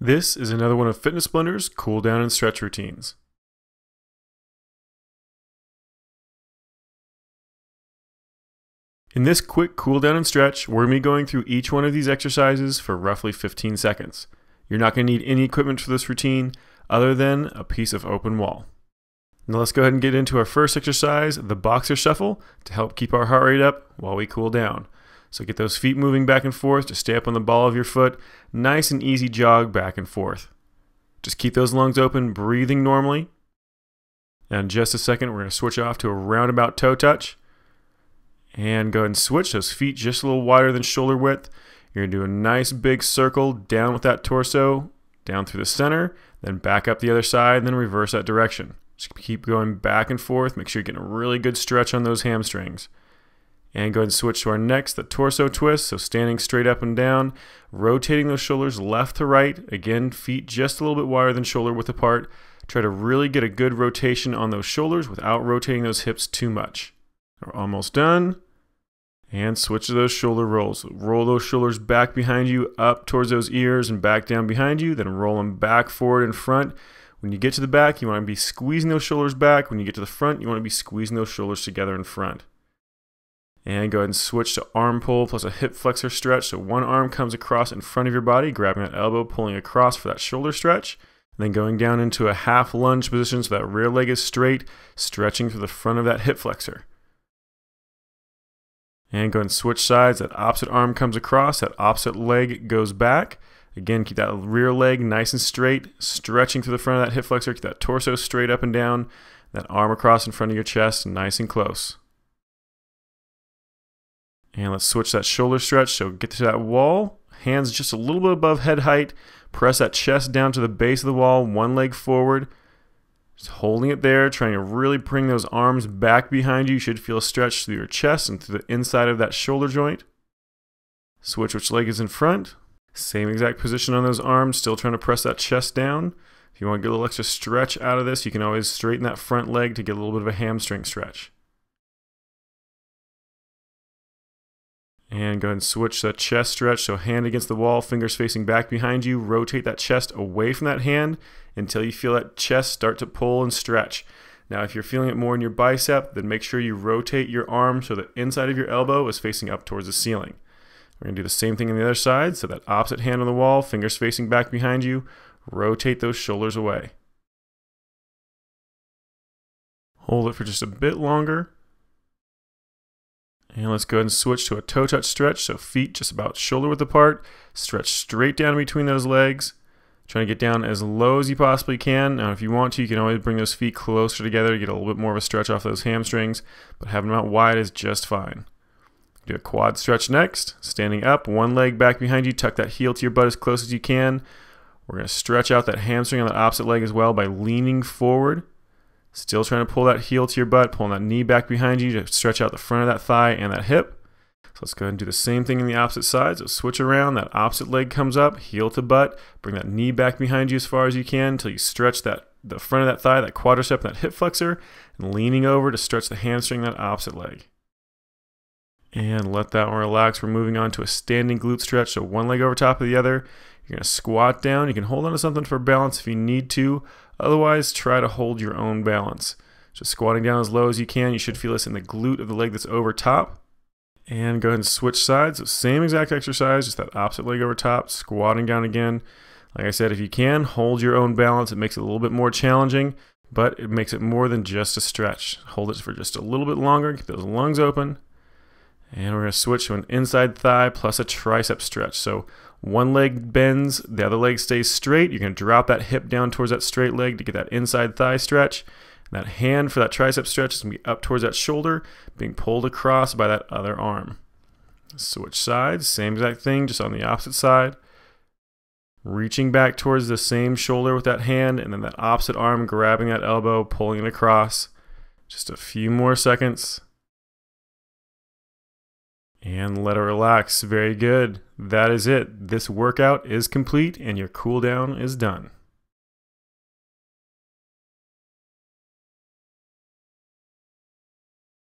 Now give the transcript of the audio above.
This is another one of Fitness Blender's cool down and stretch routines. In this quick cool down and stretch, we're going to be going through each one of these exercises for roughly 15 seconds. You're not going to need any equipment for this routine other than a piece of open wall. Now let's go ahead and get into our first exercise, the boxer shuffle, to help keep our heart rate up while we cool down. So get those feet moving back and forth, just stay up on the ball of your foot, nice and easy jog back and forth. Just keep those lungs open, breathing normally. Now in just a second, we're going to switch off to a roundabout toe touch. And go ahead and switch those feet just a little wider than shoulder width. You're going to do a nice big circle down with that torso, down through the center, then back up the other side, and then reverse that direction. Just keep going back and forth. Make sure you're getting a really good stretch on those hamstrings. And go ahead and switch to our next, the torso twist. So standing straight up and down, rotating those shoulders left to right. Again, feet just a little bit wider than shoulder width apart. Try to really get a good rotation on those shoulders without rotating those hips too much. We're almost done. And switch to those shoulder rolls. Roll those shoulders back behind you, up towards those ears and back down behind you. Then roll them back, forward, and front. When you get to the back, you want to be squeezing those shoulders back. When you get to the front, you want to be squeezing those shoulders together in front. And go ahead and switch to arm pull plus a hip flexor stretch. So one arm comes across in front of your body, grabbing that elbow, pulling across for that shoulder stretch. And then going down into a half lunge position so that rear leg is straight, stretching through the front of that hip flexor. And go ahead and switch sides. That opposite arm comes across, that opposite leg goes back. Again, keep that rear leg nice and straight, stretching through the front of that hip flexor. Keep that torso straight up and down. That arm across in front of your chest, nice and close. And let's switch that shoulder stretch. So get to that wall, hands just a little bit above head height. Press that chest down to the base of the wall, one leg forward. Just holding it there, trying to really bring those arms back behind you. You should feel a stretch through your chest and through the inside of that shoulder joint. Switch which leg is in front. Same exact position on those arms, still trying to press that chest down. If you want to get a little extra stretch out of this, you can always straighten that front leg to get a little bit of a hamstring stretch. And go ahead and switch that chest stretch. So hand against the wall, fingers facing back behind you. Rotate that chest away from that hand until you feel that chest start to pull and stretch. Now, if you're feeling it more in your bicep, then make sure you rotate your arm so the inside of your elbow is facing up towards the ceiling. We're going to do the same thing on the other side. So that opposite hand on the wall, fingers facing back behind you. Rotate those shoulders away. Hold it for just a bit longer. And let's go ahead and switch to a toe touch stretch. So feet just about shoulder width apart. Stretch straight down between those legs. Trying to get down as low as you possibly can. Now if you want to, you can always bring those feet closer together to get a little bit more of a stretch off those hamstrings. But having them out wide is just fine. Do a quad stretch next. Standing up, one leg back behind you. Tuck that heel to your butt as close as you can. We're going to stretch out that hamstring on the opposite leg as well by leaning forward. Still trying to pull that heel to your butt, pulling that knee back behind you to stretch out the front of that thigh and that hip. So let's go ahead and do the same thing in the opposite side. So switch around, that opposite leg comes up, heel to butt, bring that knee back behind you as far as you can until you stretch the front of that thigh, that quadricep, and that hip flexor, and leaning over to stretch the hamstring, that opposite leg. And let that one relax. We're moving on to a standing glute stretch. So one leg over top of the other. You're going to squat down. You can hold on to something for balance if you need to. Otherwise, try to hold your own balance. Just squatting down as low as you can. You should feel this in the glute of the leg that's over top. And go ahead and switch sides. So same exact exercise, just that opposite leg over top, squatting down again. Like I said, if you can, hold your own balance. It makes it a little bit more challenging, but it makes it more than just a stretch. Hold it for just a little bit longer. Keep those lungs open. And we're going to switch to an inside thigh plus a tricep stretch. So one leg bends, the other leg stays straight. You're going to drop that hip down towards that straight leg to get that inside thigh stretch. And that hand for that tricep stretch is going to be up towards that shoulder, being pulled across by that other arm. Switch sides, same exact thing, just on the opposite side. Reaching back towards the same shoulder with that hand, and then that opposite arm grabbing that elbow, pulling it across. Just a few more seconds. And let it relax. Very good. That is it. This workout is complete and your cool down is done.